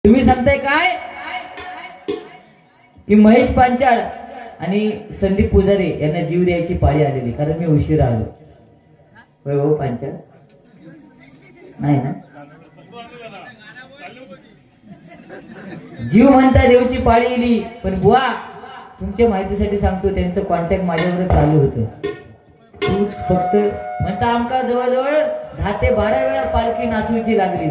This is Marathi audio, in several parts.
तुम्ही सांगताय काय की महेश पांचाळ आणि संदीप पुजारी यांना जीव द्यायची पाळी आलेली, कारण मी उशीर आलो. होय हो पांचाळ नाही ना, जीव म्हणता देवची पाळी येली. पण बुवा तुमच्या माहितीसाठी सांगतो, त्यांचं कॉन्टॅक्ट माझ्यावर चालू होतं. तू फक्त म्हणता आमका जवळजवळ 10 ते 12 वेळा पालखी नाचूची लागली.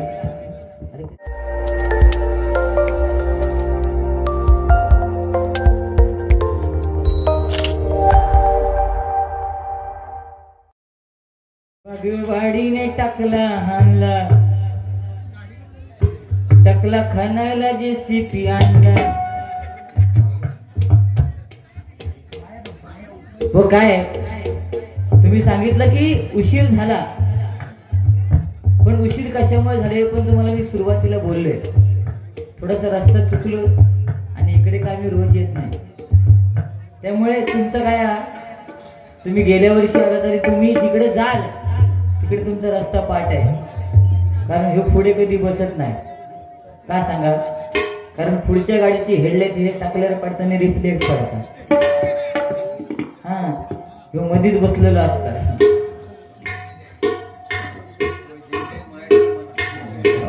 वाडीने टाकला हाणला, टाकला खानाला JCB आणला. हो काय तुम्ही सांगितलं की उशीर झाला, पण उशीर कशामुळे झाले पण तुम्हाला मी सुरुवातीला बोललोय. थोडासा रस्ता चुकलो आणि इकडे काय मी रोज येत नाही, त्यामुळे तुमचं काय तुम्ही गेल्या वर्षी आला तरी तुम्ही जिकडे जाल तिकडे तुमचा रस्ता पाठ आहे, कारण हे पुढे कधी बसत नाही. का सांगा, कारण पुढच्या गाडीची हेडलाईट हे टाकल्यावर पडताना रिफ्लेक्ट पडतात. हा हे मध्येच बसलेलं असतात.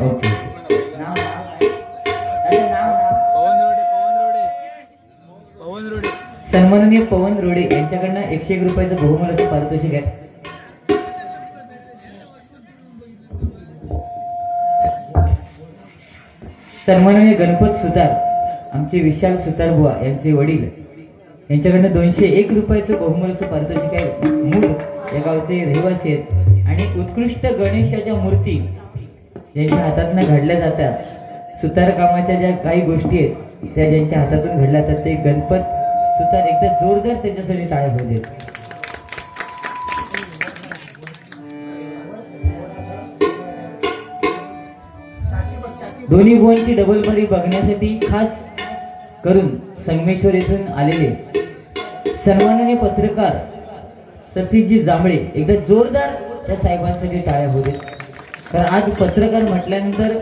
ओके सन्माननीय पवन रोडे यांच्याकडनं 101 रुपयाचं बहुमूल्य असं पारितोषिक आहे. सन्माननीय गणपत सुतार आमचे विशाल सुतार बुवा यांचे वडील यांच्याकडनं 201 रुपयाचं बहुमूल्य पारितोषिक आहे. मूळ या गावचे रहिवासी आहेत आणि उत्कृष्ट गणेशाच्या मूर्ती ज्यांच्या हातातनं घडल्या जातात, सुतार कामाच्या ज्या काही गोष्टी आहेत त्या ज्यांच्या हातातून घडल्या जातात, ते गणपत सुतार एकदा जोरदार त्याच्यासाठी टाळ्या होऊ देत. दोन्ही बुवांची डबल बारी बघण्यासाठी खास करून संगमेश्वर येथून आलेले सन्माननीय पत्रकार सतीशजी जांभळे एकदा जोरदार त्या साहेबांसाठी टाळ्या होऊ देत. कारण आज पत्रकार म्हटल्यानंतर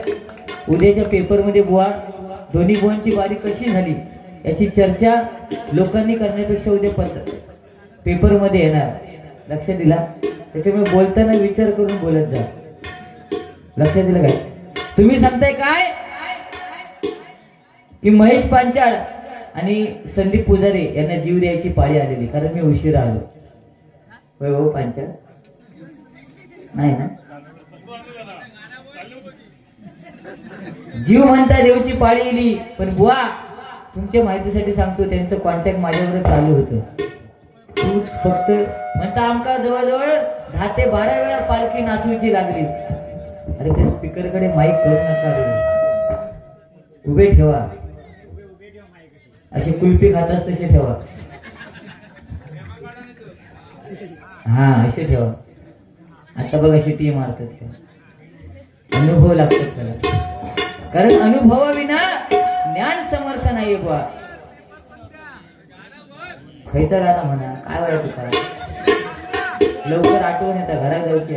उद्याच्या पेपरमध्ये बुवा दोन्ही बुवांची बारी कशी झाली याची चर्चा लोकांनी करण्यापेक्षा उद्या पेपरमध्ये येणार. लक्षात दिला, त्याच्यामुळे बोलताना विचार करून बोलत जा. लक्षात दिलं काय? तुम्ही सांगताय काय की महेश पांचाळ आणि संदीप पुजारी यांना जीव द्यायची पाळी आलेली, कारण मी उशीर आलो. होय हो पांचाळ नाही ना, जीव म्हणता देवची पाळी येली. पण बुवा तुमच्या माहितीसाठी सांगतो, त्यांचं कॉन्टॅक्ट माझ्यावर चालू होतं. तू फक्त म्हणता आमका जवळजवळ 10 ते 12 वेळा पालखी नाचूची लागली. अरे त्या स्पीकर कडे माईक करू नका रे, उभे ठेवा. असे कुल्फी खातास तसे ठेवा. हा असे ठेवा. आता बघ अशी टी मारतात त्या, अनुभव लागतात त्याला, कारण अनुभवाविना ज्ञान समर्थ नाहीये बुवा. खैचा गाणं म्हणा, काय वाटत तुका लवकर आठवण येतात, घरात जायची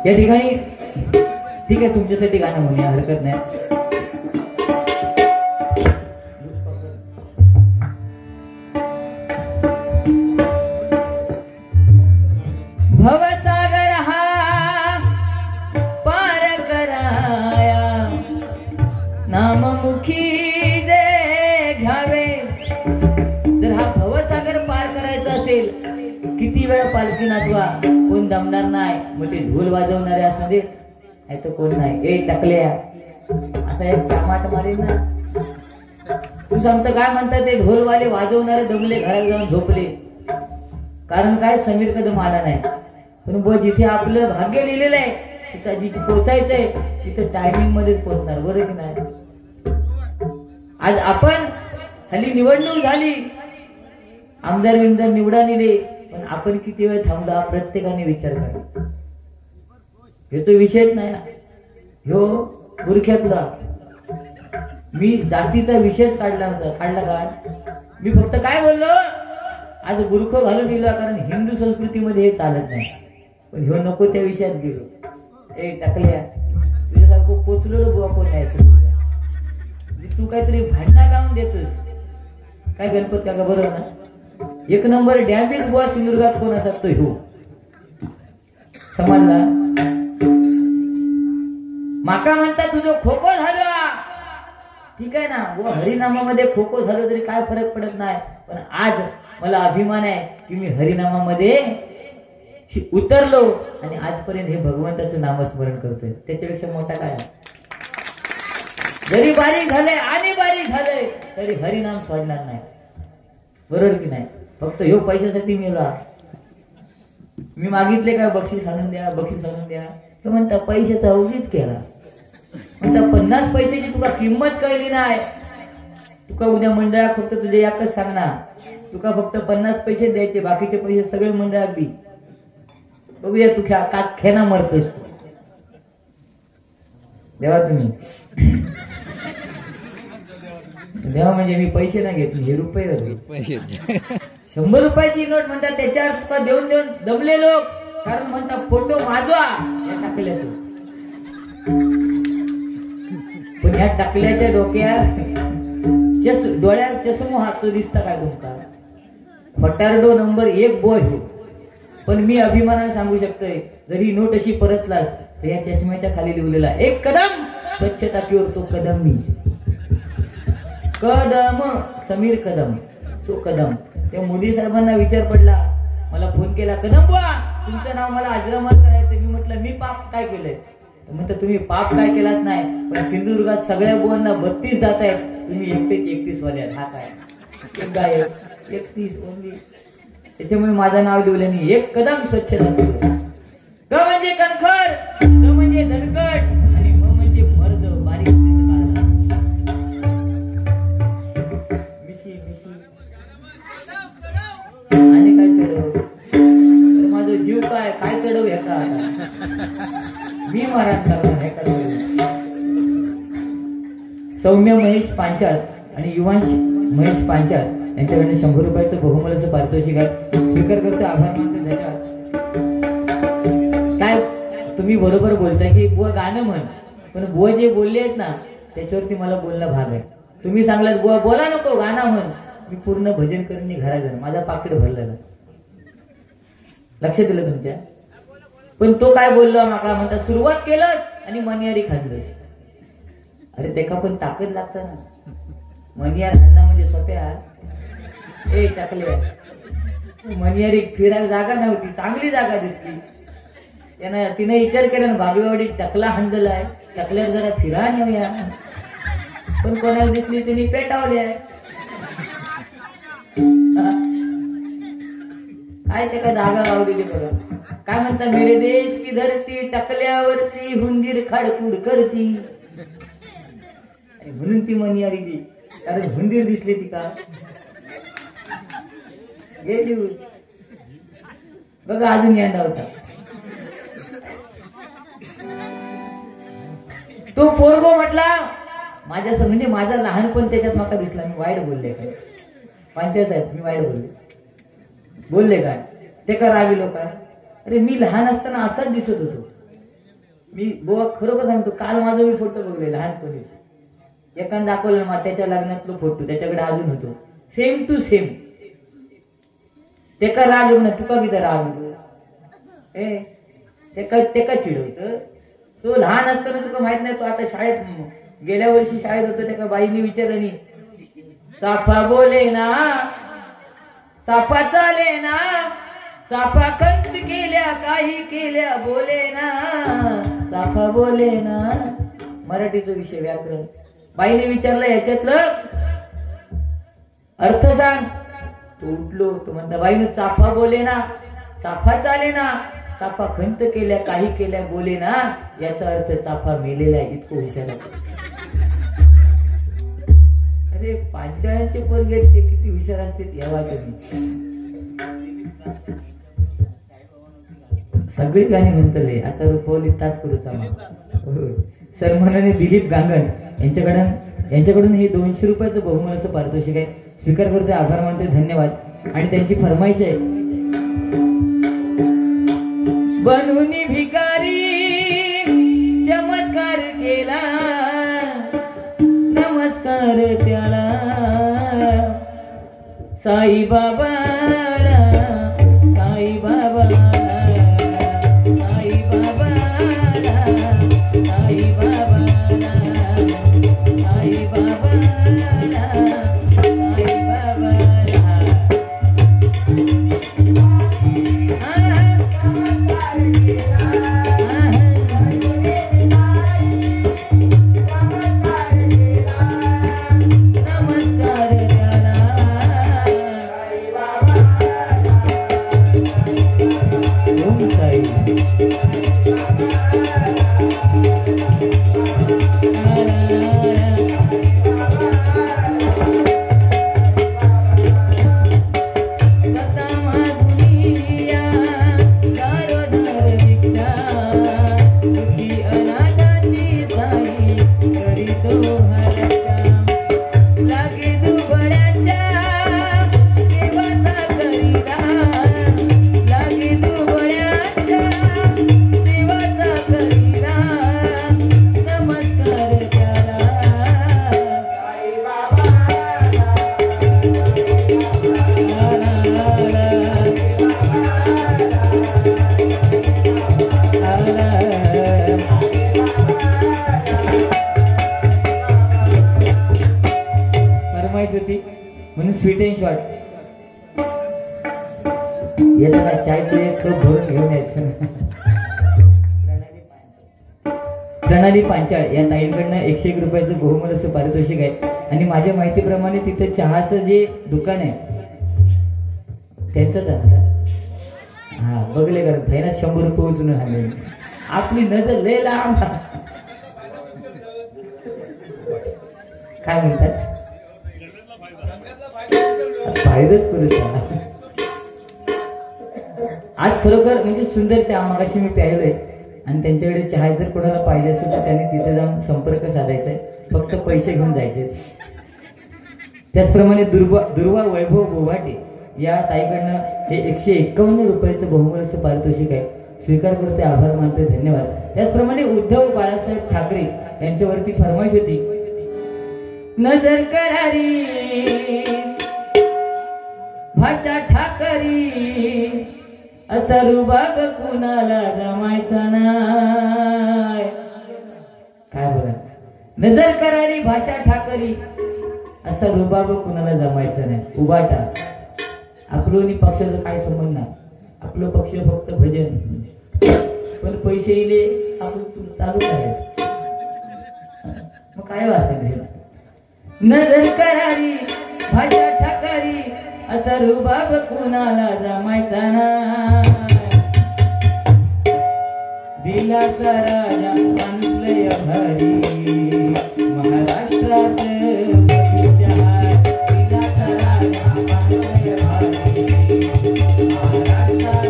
या ठिकाणी. ठीक आहे, तुमच्यासाठी गाणं म्हणूया, हरकत नाही. भवसागर हा पार कराया, नाममुखी जे घ्यावे. जर हा भवसागर पार करायचा असेल, किती वेळा पालखी नाचवा, कोण दमणार नाही. मग ते ढोल वाजवणारे असू दे, नाही तर कोण नाही. ए टाकल्या असा एक चामाट मारेन ना. तू सांगतो काय म्हणतात, ते ढोलवाले वाजवणारे दमले, घरात जाऊन झोपले. कारण काय, समीर कदम आला नाही. पण जिथे आपलं भाग्य लिहिलेलं आहे तिथं जिथे पोचायचंय तिथं टायमिंग मध्येच पोहोचणार, बरं की नाही. आज आपण हल्ली निवडणूक झाली, आमदार बिमदार निवडा निले, पण आपण किती वेळ थांबला प्रत्येकाने विचार करा. हे तो विषयच नाही ना, ह्यो बुरख्यातला. मी जातीचा विषयच काढला होता, काढला का? मी फक्त काय बोललो, आज बुरख घालून दिला, कारण हिंदू संस्कृतीमध्ये हे चालत नाही. पण ह्यो नको त्या विषयात गेलो. ए टाकल्या तुझ्यासारखं पोचलेलो बुवा कोण नाही म्हणजे तू काहीतरी भांडणा लावून देतोस काय गणपत काका बरोबर ना. एक नंबर डॅमेज बुवा सिंधुदुर्गात कोण असा तो ह्यो समजला. माका म्हणता तुझं खो खो झालो ठीक आहे ना बुवा हरिनामामध्ये खो खो झालं तरी काय फरक पडत नाही. पण आज मला अभिमान आहे की मी हरिनामामध्ये उतरलो आणि आजपर्यंत हे भगवंताचं नामस्मरण करतोय. त्याच्यापेक्षा मोठा काय जरी बारीक झालंय आणि बारीक झालंय तरी हरिनाम सोडणार नाही. बरोबर की नाही. फक्त ह्यो पैशासाठी मेला. मी मागितले काय बक्षीस आणून द्या बक्षीस आणून द्या तर म्हणता पैशाचा उगीच केला. म्हणता 50 पैशाची तुका किंमत कळली नाही. तुका उद्या मंडळात फक्त तुझे एकच सांगणार तुका फक्त 50 पैसे द्यायचे बाकीचे पैसे सगळे मंडळात दी. बघूया तू खेना मरतोस तू. देवा तुम्ही देवा म्हणजे मी पैसे नाही घेतले हे रुपये 100 रुपयाची नोट म्हणतात त्याच्यावर तुका देऊन देऊन दमले लोक. कारण म्हणतात फोटो माझा या टाकल्याचं. पण ह्या टाकल्याच्या डोक्यात डोळ्यावर चष्मो हात दिसता काय तुमका. फटारडो नंबर 1 बॉय हो. पण मी अभिमानाने सांगू शकतोय जरी नोट अशी परतलास तर या चष्म्याच्या खाली लिहिलेला एक कदम स्वच्छता की ओर तो कदम मी. कदम समीर कदम तो कदम. त्या मोदी साहेबांना विचार पडला मला फोन केला कदम बुवा तुमचं नाव मला अजरामर करायचं. मी म्हटलं मी पाप काय केलंय. म्हणतं तुम्ही पाप काय केलाच नाही पण सिंधुदुर्गात सगळ्या बुवांना 32 जात आहेत तुम्ही एकटेच 31 वाले हा काय एक गाय 31 ओनली. त्याच्यामुळे माझं नाव लिहिलं नाही. एक कदम स्वच्छता ग म्हणजे कणखर ग म्हणजे धनकट आणि म म्हणजे मर्द बारीक मिशी मिशी आणि काय चढव तर माझा जीव काय काय चढव ह्याचा आता मी महाराज करणार हे करणार. सौम्य महेश पांचाळ आणि युवांश महेश पांचाळ यांच्याकडे 100 रुपयाचं बहुमूल्याचं पारितोषिक आहे स्वीकार करतो आभार मानतो. त्याच्यावर काय तुम्ही बरोबर बोलताय की बुवा गाणं म्हण पण बुवा जे बोलले आहेत ना त्याच्यावरती मला बोलणं भाग आहे. तुम्ही सांगलात बुवा बोला नको गाणं म्हण मी पूर्ण भजन करून घरात जाणार माझा पाकिट भरलेलं. लक्ष दिलं तुमच्या. पण तो काय बोलला माका म्हणता सुरुवात केलं आणि मनियारी खाल्लं. अरे त्याका पण ताकद लागतं ना. मनियार खाणं म्हणजे सोप्या ए टाकले मनियारी फिरायला जागा नव्हती चांगली जागा दिसली. त्यानं तिने विचार केला ना भागवेवाडी टकला हांडला आहे टकल्यावर जरा फिरा नेऊया. पण कोणाला दिसली त्यांनी पेटावली आहे. काय ते काय जागा लावलेली बघा. काय म्हणता मेरे देश की धरती टकल्यावरती हुंदीर खाडकूड करती म्हणून ती मनियारी दी. कारण हुंदीर दिसली ती का गेली बघा अजून यांडा होता. तो पोरगो म्हटला माझ्या म्हणजे माझा लहानपण त्याच्यात माका दिसला. मी वाईट बोलले काय पांचाळ साहेब मी वाईट बोलले काय ते का रागिलो काय. अरे मी लहान असताना असाच दिसत होतो. मी बुवा खरोखर सांगतो काल माझा मी फोटो बघले लहानपणीचे एकानं दाखवलं मात्याच्या लग्नातलो फोटो त्याच्याकडे अजून होतो सेम टू सेम. ते का राग ना तुका बी तर राग ते का चिडवत. तो लहान असताना तुका माहित नाही. तो आता शाळेत गेल्या वर्षी शाळेत होतो त्या बाईने विचारलं नाही चाफा बोले ना चाफा चाले ना चाफा खंत केल्या काही केल्या बोले ना चाफा बोले ना. मराठीचा विषय व्याकरण. बाईने विचारलं याच्यातलं अर्थ सांग. तो उठलो तो म्हणता बाईनं चाफा बोले ना चाफा चाले ना चाफा खंत केल्या काही केल्या बोले ना याचा अर्थ चाफा मेलेला आहे. इतकं हुशार आहे. अरे पांचाळ्यांचे पोरगे ते किती हुशार असते यावा तुम्ही. सगळी गाणी म्हणतले आता रुपवली ताच करूचा सन्मानाने दिलीप गांगण यांच्याकडून हे 200 रुपयाचं बहुमूल्याचं पारितोषिक आहे स्वीकार करतोय आभार मानतोय धन्यवाद. आणि त्यांची फरमाईश आहे बनून भिकारी चमत्कार केला नमस्कार त्याला साई बाबाला साई बाबाला साई बाबाला साई बाबाला साई बाबाला साई बाबाला म्हणून स्वीट अँड शॉर्ट येताना चायचे एक कप भरून घेऊन यायचं. प्रणाली पांचाळ या ताईंकडनं 101 रुपयाचं बहुमूल्य असं पारितोषिक आहे. आणि माझ्या माहितीप्रमाणे तिथं चहाचं जे दुकान आहे त्यांचंच आहे. हा बघले का थायना 100 रुपये उचलून आले. आपली नजर लय लांब. काय म्हणतात फायदाच करू शकता. आज खरोखर म्हणजे सुंदर चहा मगाशी मी प्यायलोय. आणि त्यांच्याकडे चहा जर कोणाला पाहिजे असेल तर त्यांनी तिथे जाऊन संपर्क साधायचा आहे. फक्त पैसे घेऊन जायचे. त्याचप्रमाणे दुर्वा वैभव बोभाटे या ताईकडनं हे 151 रुपयाचं बहुमूल्य पारितोषिक आहे. स्वीकार करते, आभार मानते, धन्यवाद. त्याचप्रमाणे उद्धव बाळासाहेब ठाकरे यांच्यावरती फरमाईश होती. नजर करारी भाषा ठाकरी असा रुबाब कुणाला जमायचा नाही. काय बोला, नजर करारी भाषा ठाकरी असा रुबाब कुणाला जमायचा नाही. उबाटा आपलं आणि पक्षाचं काय संबंध नाही. आपलं पक्ष फक्त भजन, पण पैसे इले आपण चालू करायचं. मग काय वाचायचं. नजर करारी भाषा ठाकरी असा रुबाब कुणाला जमायचा नाही. दिलाचा राजा माणूसलय भारी महाराष्ट्रात दिलाचा राजा माणूसलय भारी महाराष्ट्रात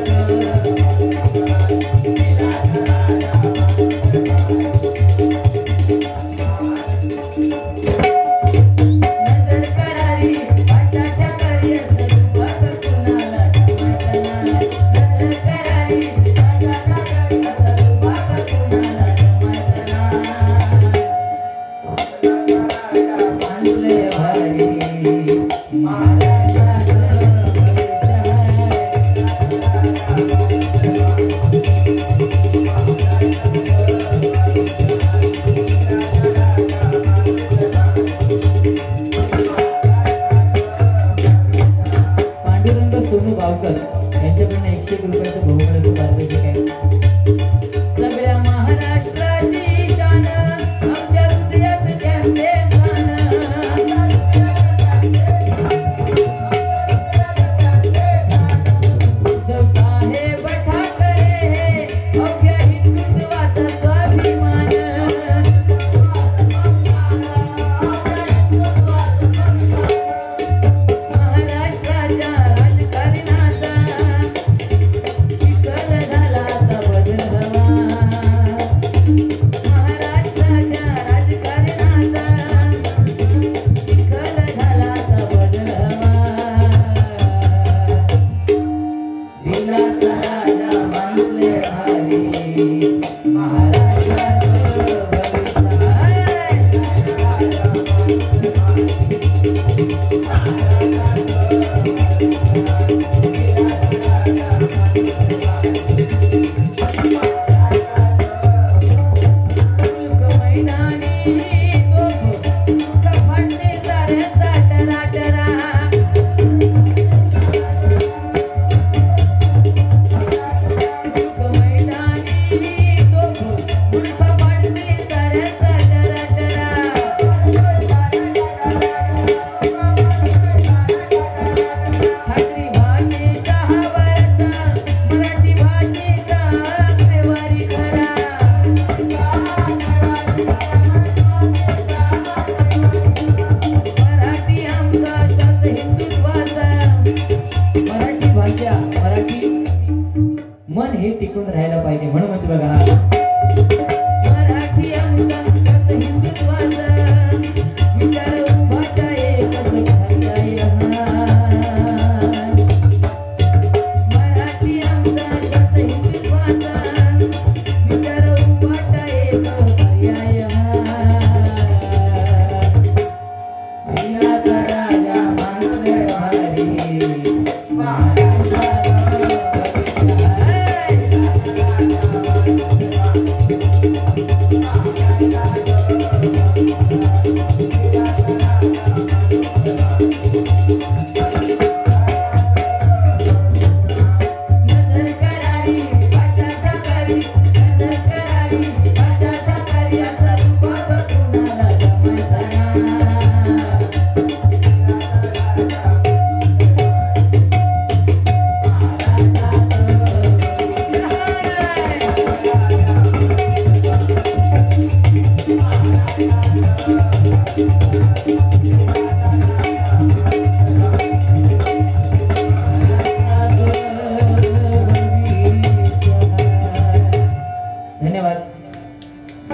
दिलाचा राजा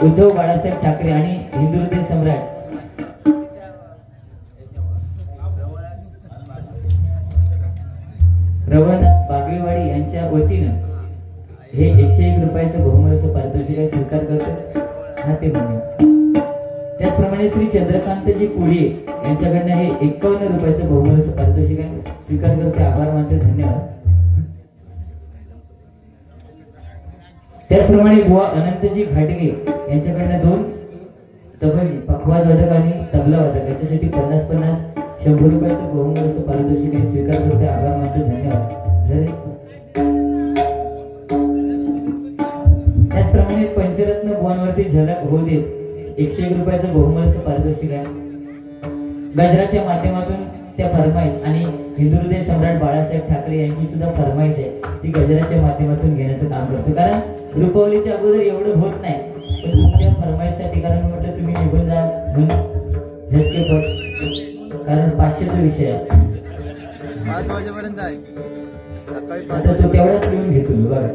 उद्धव बाळासाहेब ठाकरे आणि हिंदू हृदय सम्राट रवनाथ बागवेवाडी यांच्या वतीनं हे 101 रुपयाचं बहुमूल्य पारितोषिक स्वीकार करतो. हा ते म्हणणे. त्याचप्रमाणे श्री चंद्रकांतजी कुडिये यांच्याकडनं हे 51 रुपयाचं बहुमूल्य पारितोषिक स्वीकार करते. आभार मानते. धन्यवाद. त्याचप्रमाणे बुवा अनंतजी घाटगे यांच्याकडनं 2 तबली, पखवाज वादक आणि तबला वादक याच्यासाठी 50-50 100 रुपयाचं बहुमूल्य पारितोषिक स्वीकार करते. आभार मानतो. धन्यवाद. त्याचप्रमाणे पंचरत्न बुवांवरती झलक होऊ दे 101 रुपयाचं बहुमूल्य पारितोषिक आहे. गजराच्या माध्यमातून त्या फरमाईश आणि हिंदू हृदय सम्राट बाळासाहेब ठाकरे यांची सुद्धा फरमाईश आहे, ती गजराच्या माध्यमातून घेण्याचं काम करतो. कारण रुपवलीच्या अगोदर एवढं होत नाही, पण तुमच्या फरमाईशसाठी, कारण म्हटलं तुम्ही निघून जा झटकेपट, कारण 500चा विषय आहे. 5 वाजेपर्यंत आहे. आता तो तेवढाच लिहून घेतो बघा.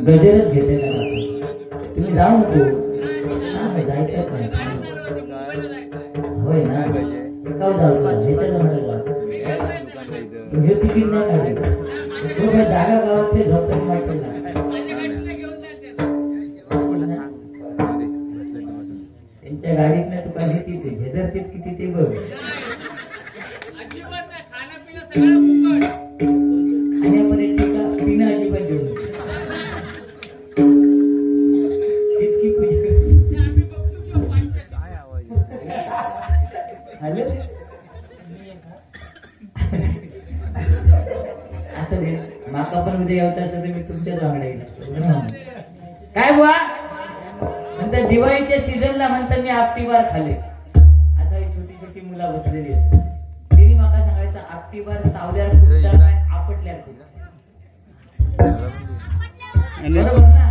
गजरच घेते ना तुम्ही, जाऊ नको. जायचं नाही होय ना. एकावर हे तिकीट नाही काढायचं. जागा गावात ते झोपताना वाटलं त्यांच्या गाडीत नाही तुका घेते झेदरतीत किती ते बघ. आणि आपण टीका पिणं अजिबात घेऊन इतकी पूजा असं दे. माका पण उद्या येत असं मी तुमच्याच वांगडा येईल. काय बुवा म्हणतात दिवाळीच्या सीझनला म्हणतात मी आपटीबार खाल्ले. आता ही छोटी छोटी मुलं बसलेली आहेत, तिने माका सांगायचं आपटीबार चावल्यावर कुठला काय आपटल्यावर बरोबर ना.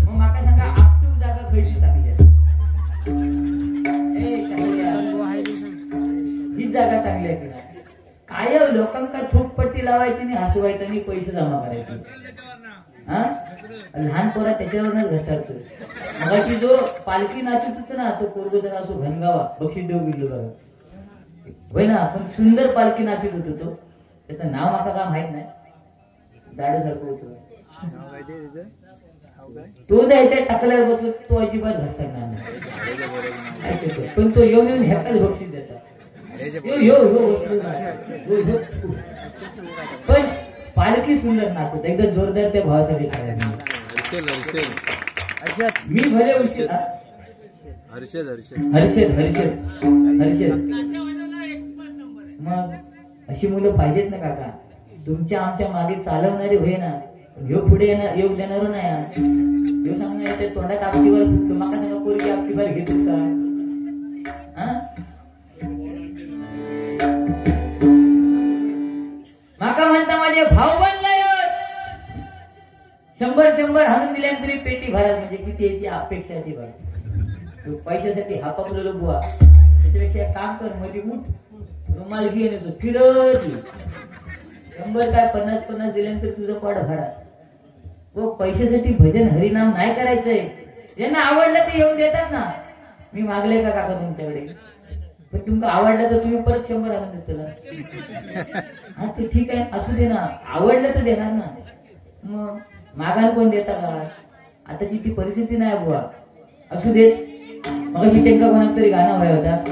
मग माका सांगा आपटूक जागा खायची चांगली आहे. ही जागा चांगली आहे की नाही. काय लोकांना थूकपट्टी लावायची आणि हसवायचं आणि पैसे जमा करायचे. हा लहान पोरा त्याच्यावरच घसरतो. मगाशी जो पालखी नाचत होतो ना, तो पोरगो जरा असो घनगावा बक्षीस देऊ गेलो बघा. होय ना, पण सुंदर पालखी नाचत होतो तो. त्याचं नाव माका का माहित नाही, दाडोसारखं होतो. तो द्यायच्या टाकल्यावर बसलो, तो अजिबात घसरणार नाही. पण तो येऊन येऊन ह्याकाच बक्षीस देतात. पण पालखी सुंदर नाचत एकदम जोरदार. त्या भावासाठी मी भले हर्षद हर्षद हर्षद हर्षद. मग अशी मुलं पाहिजेत ना काका. तुमच्या आमच्या मागे चालवणारे होय ना, ह्यो पुढे येऊ देणार नाही. ह्यो सांगणार तोंडात आपलीवर फुटतो. माका सांगा पोरगी आपलीवर घेत का. माका म्हणता माझे भाऊ बनलाय 100 हाणून दिल्यानंतर तरी पेटी भरात. म्हणजे किती याची अपेक्षा आहे ती बघ. पैशासाठी हापापलेलो बुवा, त्याच्यापेक्षा काम कर मध्ये उठ रुमाल घे येतो फिरत 100 काय 50 दिल्यानंतर तुझं पाड भरा. व पैशासाठी भजन हरिनाम नाही करायचंय. ज्यांना आवडलं ते येऊन देतात ना. मी मागले का काका तुमच्याकडे, पण तुमका आवडलं तर तुम्ही परत 100 आणून देतो. हा ते ठीक आहे, असू दे ना. आवडलं तर देणार ना. मग मागायला कोण देता का. आताची ती परिस्थिती नाही बुवा. असू दे. मग अशी त्यांना कोणाक तरी गाणं व्हाय होता.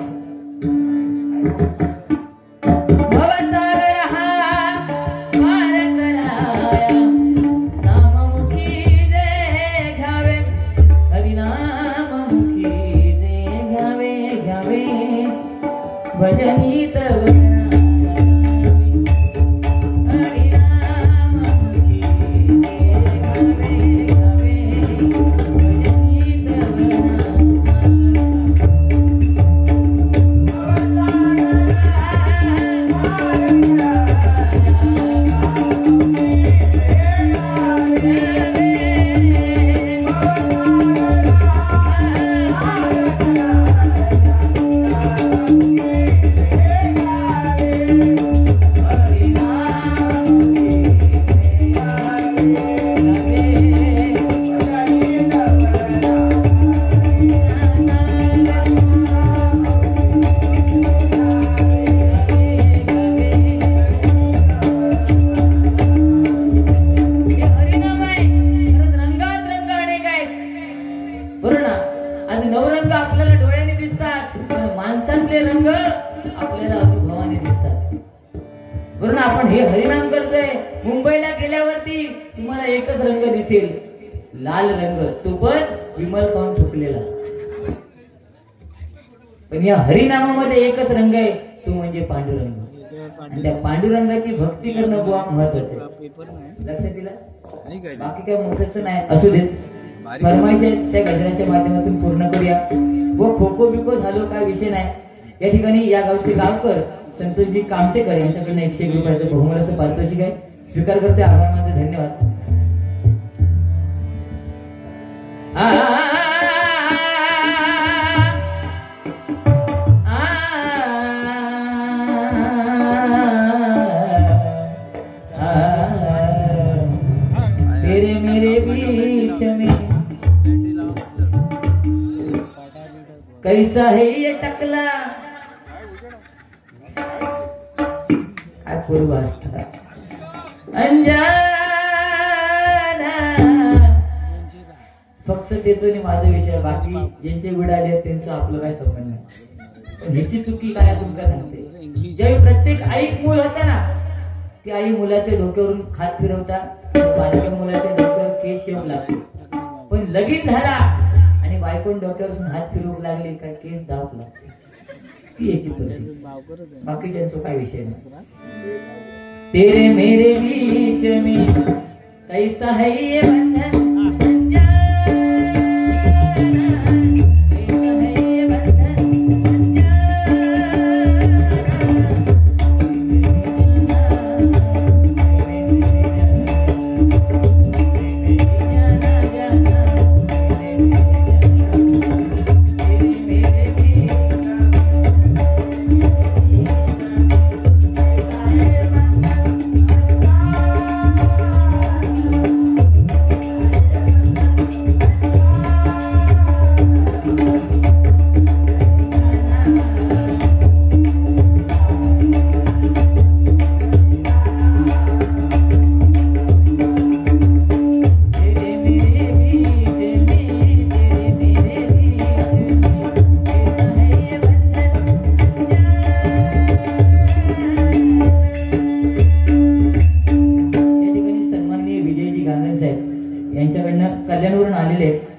भजनी तव हे हरिनाम आहे. परत रंगात रंग अनेक आहेत, बरोबर ना. आज नवरंग आपल्याला डोळ्याने दिसतात, पण माणसातले रंग आपल्याला अनुभवाने दिसतात, बरोबर ना. आपण हे हरिनाम करतोय. मुंबईला गेल्यावरती तुम्हाला एकच रंग दिसेल, लाल रंग, तो पण विमल खाऊन थुकलेला. पण या हरिनामामध्ये एकच रंग आहे, तो म्हणजे पांडुरंग. आणि त्या पांडुरंगाची भक्ती करणं बुवा महत्वाचं आहे. लक्षात दिलं. बाकी काय मोठंच नाही. असू देत, फरमाईश त्या गजराच्या माध्यमातून पूर्ण करूया. व खो खो बिको झालो काय विषय नाही. या ठिकाणी या गावचे गावकर संतोषजी कामतेकर यांच्याकडनं 101 रुपयाचं बहुमूल्य असं पारितोषिक आहे. स्वीकार करते, आभार मानते, धन्यवाद. तेरे मेरे बीच में कैसा है ये टकला, काय पूर्व असता अंजाना. फक्त त्याचं आणि माझा विषय, बाकी ज्यांचे उडाले त्यांचं आपलं काय संबंध नाही. पण ह्याची चुकी काय तुमका सांगते. ज्यावेळी प्रत्येक आई मूल होता ना, ती आई मुलाच्या डोक्यावरून हात फिरवता, बारक्या मुलाच्या डोक्यावर केस येऊ लागते. पण लगीन झाला आणि बायकोन डोक्यावरून हात फिरवू लागली काय केस दाब लागते. ती याची परिस्थिती, बाकी त्यांचा काय विषय नाही. तेरे मेरे बीच में कैसा है ये बंधन,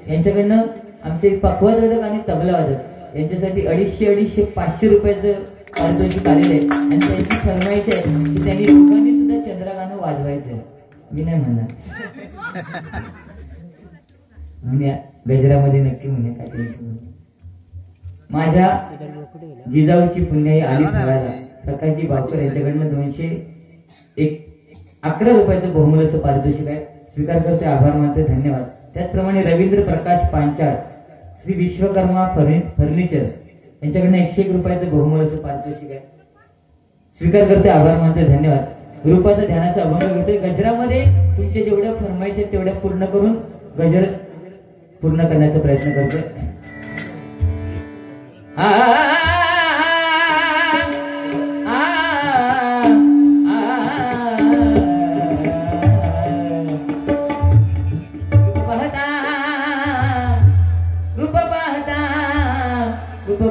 यांच्याकडनं आमचे पखवाजवादक आणि तबलावादक यांच्यासाठी 250 500 रुपयाचं पारितोषिक आलेलं आहे. आणि त्यांची फरमाईश आहे की त्यांनी लोकांनी सुद्धा चंद्रगाणं वाजवायचं. मी नाही म्हणणार, गजरामध्ये नक्की म्हणे काय टेन्शन. माझ्या जिजाऊची पुण्याई आली ठेवायला प्रकाशजी भावकर यांच्याकडनं 211 रुपयाचं बहुमूल्य पारितोषिक आहे. स्वीकार करते, आभार मानते, धन्यवाद. त्याचप्रमाणे रवींद्र प्रकाश पांचाळ श्री विश्वकर्मा फर्निचर यांच्याकडनं 101 रुपयाचं बहुमूल्य पारितोषिक आहे. स्वीकार करते, आभार मानते, धन्यवाद. रूपाचा ध्यानाचा अभंग घेतोय. गजरामध्ये तुमचे जेवढ्या फरमाईश आहेत तेवढ्या पूर्ण करून गजर पूर्ण करण्याचा प्रयत्न करतोय.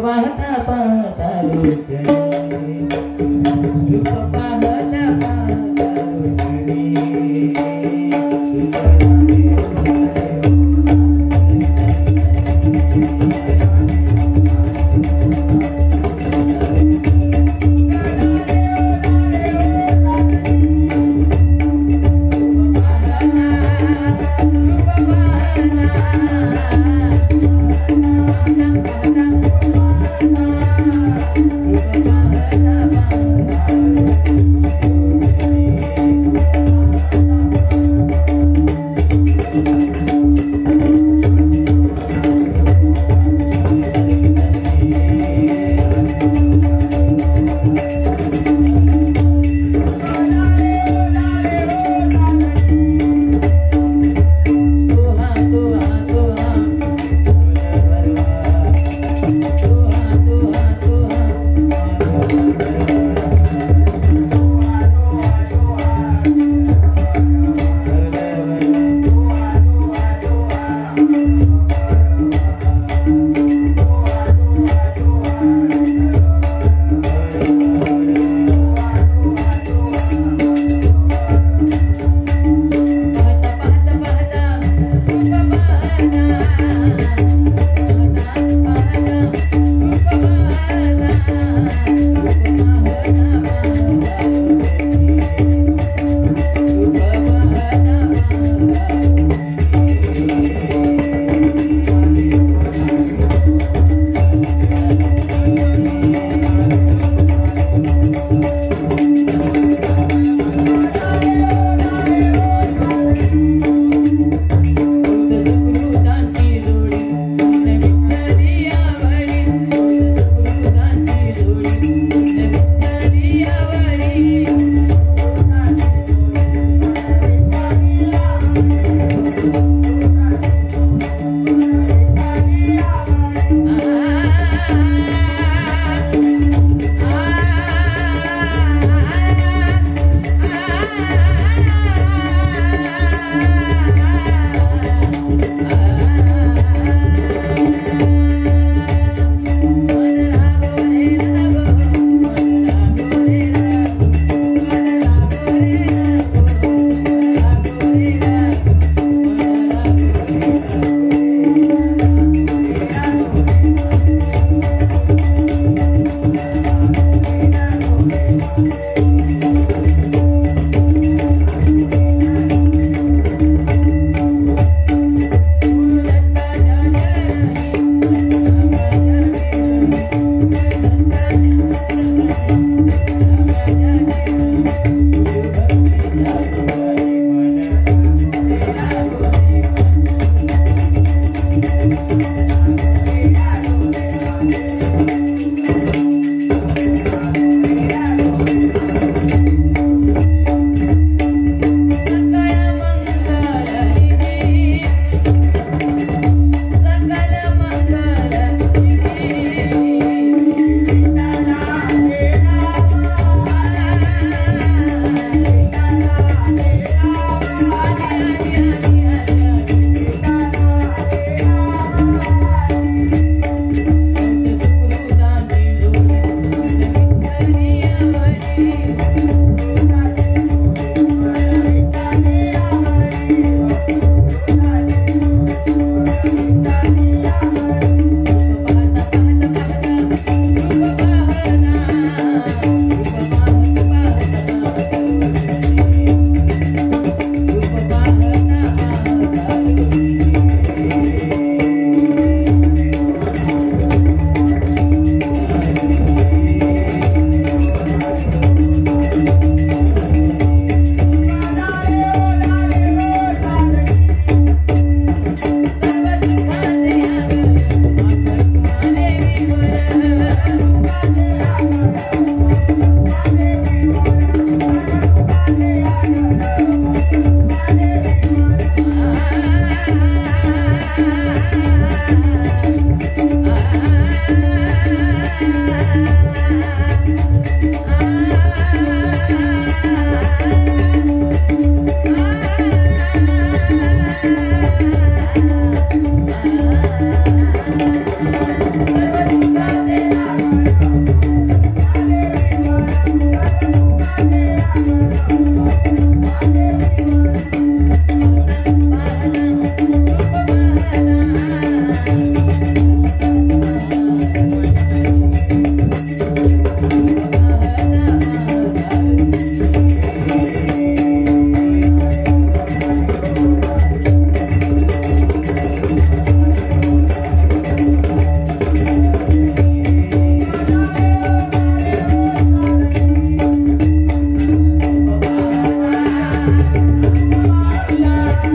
पाहता पाहता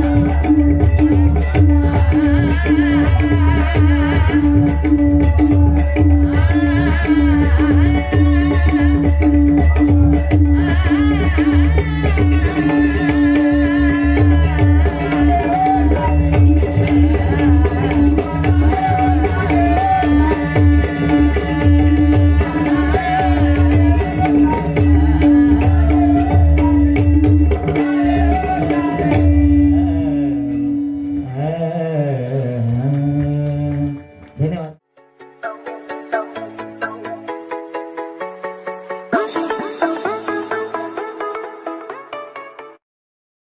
आ